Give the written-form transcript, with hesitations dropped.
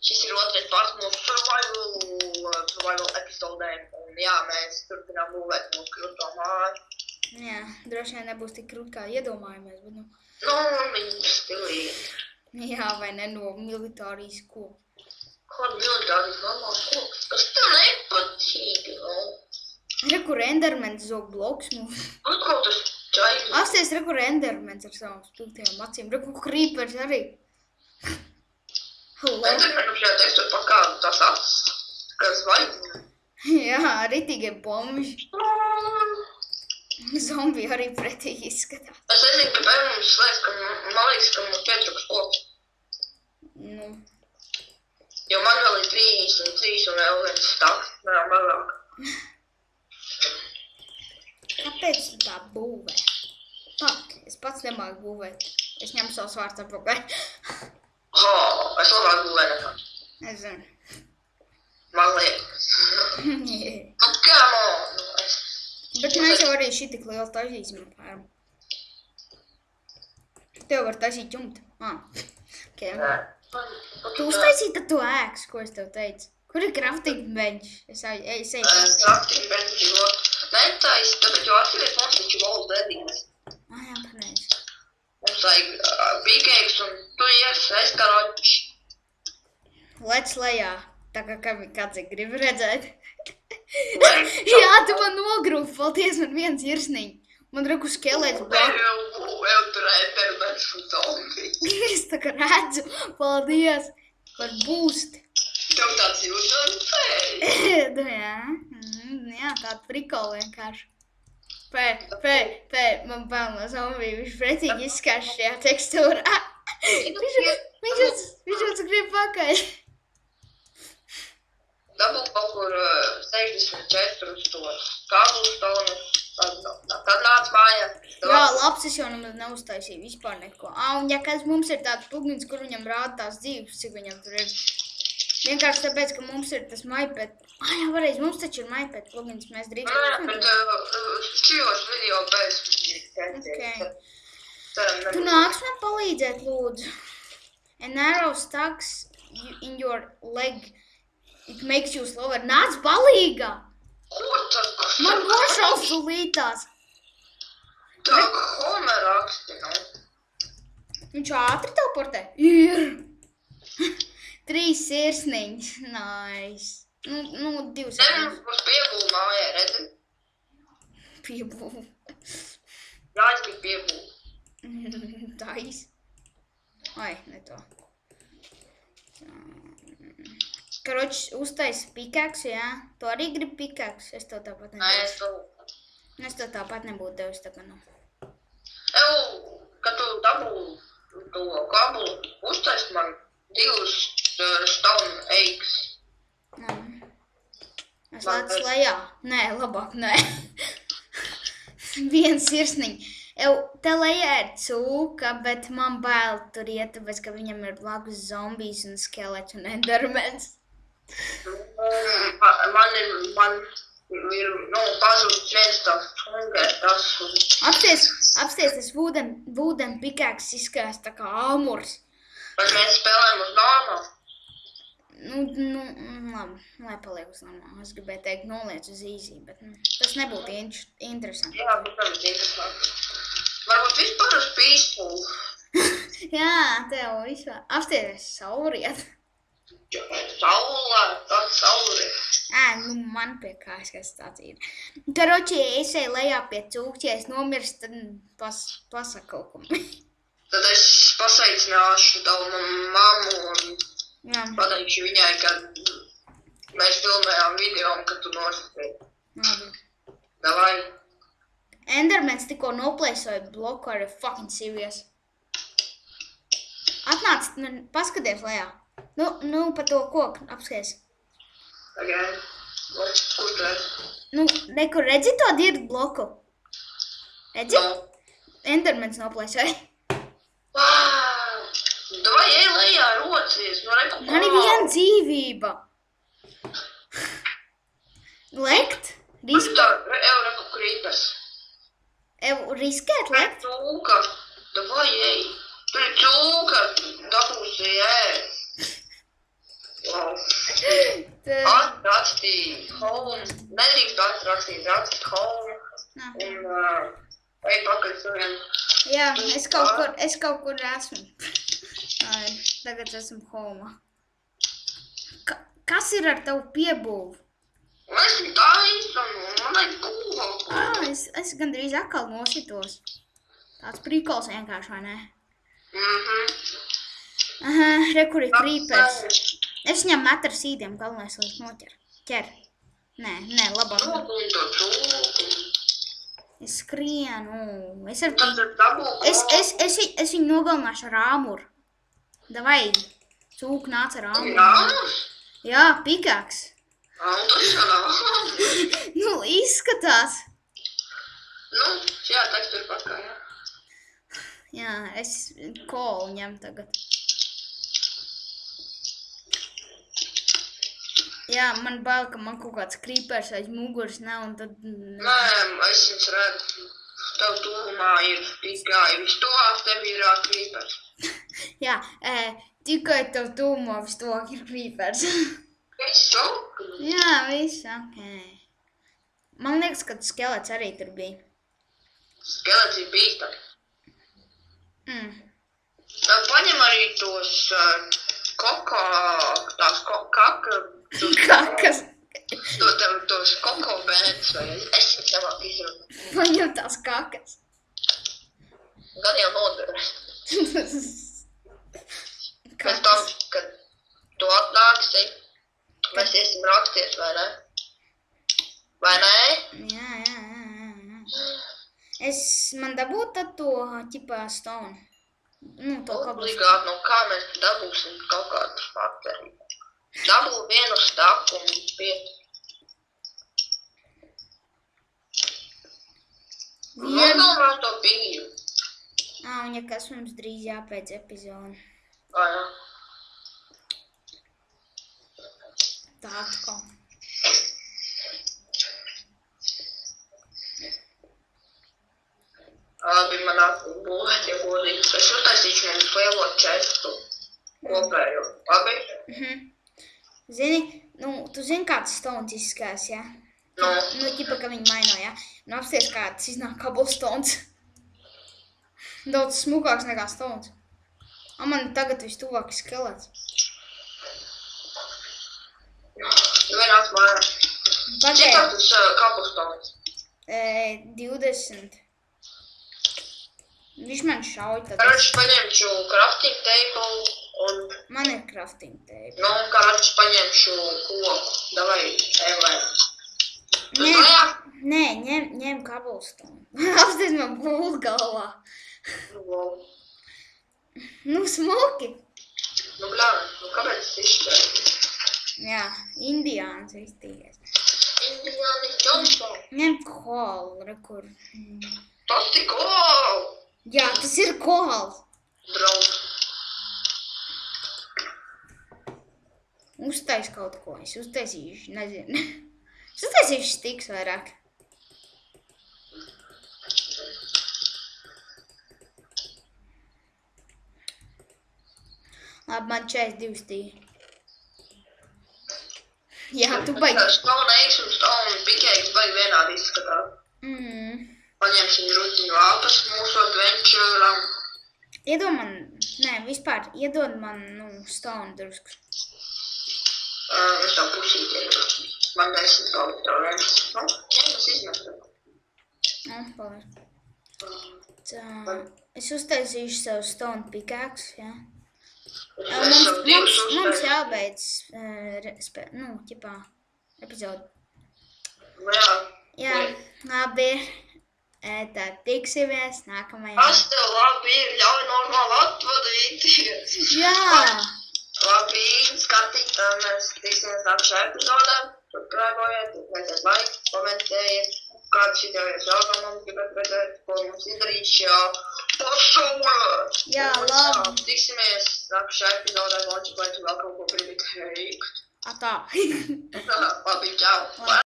šis ir otrais pārts mūsu survival epizodēm. Un jā, mēs turpinām būvēt mūsu krūto māju. Jā, droši vien nebūs tik krūt, kā iedomājamies, bet nu... Viņi ir stilīgi. Jā, vai ne, no militārijas koku. Kāda militārijas normāls koks? Kas tev nepatīk, Reku Endermans zog bloks mūs. Kaut tas čaļi. Asties, reku Endermans ar savām spilgtajām acīm. Reku Creepers arī. Endermanu šajā tekstur pa kādu tās acis, kas vajag. Jā, ritīgie bomži. Zombi arī pretīgi izskatās. Es nezinu, kāpēc mums slēdz, ka man liekas, ka mums pietrūks koks. Nu. Jo man vēl ir 3 un vēl viens staks, vēl mazāk. Kāpēc tu tā būvē? Pak, es pats nemāku būvēt. Es ņemu savus vārds apakaļ. Es labāk būvēju nekā. Es zinu. Man liekas. Come on! Bet mēs jau arī šitik lielu tažīsim apmēram. Tev var tažīt jumtu. Okay. Tu uztaisīji tad to ēks, ko es tev teicu. Kur ir crafting bench? Es eju. Crafting bench ir netaisi, tāpēc jau atceries mums taču vols dedīnes. Jā, pareizi. Mums vajag pīkeiks un tu es karoči. Lec lejā, tā kā kāds grib redzēt. Jā, tu man nogrūvi, paldies, man viens irsniņ. Man reku skelēts blāk. Vēl tur Endermans un zombi. Es tā kā redzu, paldies, var būst. Tev tāds jūtams pēc. Jā, tāda prikola vienkārši. Man bail no zombiju, viņš pretīgi izskars šajā tekstūrā. Viņš grib pakaļ. Dabū kaut kur 64 uz to kabulstonu, tad nāc mājā. Jā, labs es jau nemaz neuztaisīju vispār neko. Un ja kāds mums ir tāds plugins, kur viņam rāda tās dzīves, cik viņam tur ir. Vienkārši tāpēc, ka mums ir tas MyPad. Jā, varēs, mums taču ir MyPad plugins, mēs drīkst. Bet šajos video bez. Tu nāks man palīdzēt, lūdzu. An arrow stucks in your leg. It makes you slower. Nāc palīgā! Ko tad? Man nošaus sulītās. Tā kā Homer raksti, Viņš ātri teleportē? Ir. 3 sirsniņas. Nice. 2 sirsniņas. Mums piebūl mājā, redzi? Piebūl. Jā, es biju piebūl. Tais. Ai, ne to. Karoči, uztaisi pikaksu, jā? Tu arī gribi pikaksu? Es tev tāpat nedevu. Es tev tāpat nebūtu devis, tā kā nu. Kad tu dabū to kabulu, uztaisi man 2 stone eggs. Es lēcu lejā. Nē, labāk, nē. 1 sirsniņ. Te lejā ir cūka, bet man bail tur iet, tāpēc, ka viņam ir blakus zombijs un skelets un endermans. Man ir pazudis viens tāds hunger, Apsties, tas wooden pickaxe izskatās tā kā āmurs. Bet mēs spēlējam uz normālu. Labi, lai paliek uz normālu. Es gribēju teikt noliec uz easy, bet tas nebūtu interesanti. Jā, būtams interesanti. Varbūt vispār uz peaceful. Jā, tev vispār. Apsties, sauriet. Saulē. Man pie kājas, kas tāds ir. Karoči, es eju lejā pie cūkļa, ja es nomirstu, tad pasaka kaut ko. Tad es pasveicināšu tavu mammu un pateikšu viņai, ka mēs filmējām video un ka tu nosacīji. Davai. Endermans tikko noplēsoja bloku ar fucking serious. Atnāc, paskaties lejā. Pa to koku apskaties. Okay. Kur tu esi? Nekur redzi to dirdu bloku? Redzi? Endermans noplēsoja. Davai, ej lejā, rocies. Man ir viena dzīvība. Lekt? Reku creepers. Riskēt lekt? Cūka. Davai, ej. Tur ir cūka. Dabūsi ēst. Rakstīt home. Nedrīkst rakstīt home. Un ej pakaļ saviem. Jā, es kaut kur esmu. Tagad esmu home. Kas ir ar tavu piebūvu? Esmu taisam, man ir kūha. Es gandrīz atkal nositos. Tāds prikols vienkārši, vai ne? Re, kur ir creepers. Es viņam metu ar sīdiem, galvenais, lai es noķer. Nē, labāk. Es skrienu. Es viņu nogalināšu ar āmuru. Davai, cūk nāc ar āmuru. Āmurs? Jā, pikaks. Tas jau nav. Nu, izskatās. Nu, jā, teiks turpat kā, jā. Jā, es kolu ņem tagad. Jā, man bail, ka man kaut kāds creepers aiz muguras nav, un tad... Nē, es jums redzu. Tev tuvumā ir tikai vistuvāk, tev ir creepers. Jā, tikai tev tuvumā vistuvāk ir creepers. Viss ok? Jā, viss ok. Man liekas, ka skelets arī tur bija. Skelets ir bīstami. Paņem arī tos kakas. Tos koko bēnus, vai es viņu savāk izrunu. Paņem tās kakas. Gan jau nodara. Pēc tam, kad tu atnāksi, mēs iesim raksties, vai ne? Vai ne? Jā. Man dabūt tad to ķipā stone. Nu, to obligāti, no kā mēs dabūsim kaut kādu fakteri. Dabū vienu staku un 5. Nogalvāt to pīju. Un ja kas mums drīz jāpēc epizodi. Jā. Tā atkal. Labi, man atbūvēt, ja godīgi. Es uztaisīšu mums lielo čestu kopējo. Labi? Zini, tu zini, kāds stones izskās, jā? Nu, ķipa, ka viņi maino, jā? Nu, apsties, kāds iznāk cobblestones. Daudz smukāks nekā stones. Man tagad vistuvāk ir skelets. Vienāds mājās. Cik tas cobblestones? 20. Viņš man šauj tad. Karačs paņemšu crafting table un... Man ir crafting table. Nu, karačs paņemšu koku. Davai, ejam. Nē, ņem cobblestone. Apsties man būl galvā. Nu, smuki. Nu, bļāvi, kāpēc tas izšķēri? Jā, indiāns iztījies. Indiānis Johnson. Ņem kolu, rekur. Tas ir kol! Jā, tas ir kols. Draudz. Uztais kaut ko, es uztaisīšu, nezinu. Es uztaisīšu stiks vairāk. Labi, man 42 stīgi. Jā, tu baigi. Stone Ace un Stone Pickaxe baigi vienādi izskatās. Paņemsim ruciņu lapas mūsu adventuram. Iedod man, stone drusku. Es tev pusīti iedodu. Man 10 galvi tev viens. Nu, ņemas izmetam. Paldies. Es uztaisīšu savu stone pickaxe, jā. Mums jābeidz, epizodi. Jā, labi. Tad tiksimies nākamajā. Tas tev labi ir, ļauj normāli atvadīties. Jā. Labi, skatītāji, mēs tiksimies nākamajā epizodē. Subscribojiet, lieciet like, komentējiet. Kāds video jūs jautā mums gribat redzēt, ko mums izdarīt šajā pasaulē. Jā, labi. Tiksimies nākamajā epizodē, un vēl kaut ko gribat teikt. Tā. Labi, čau.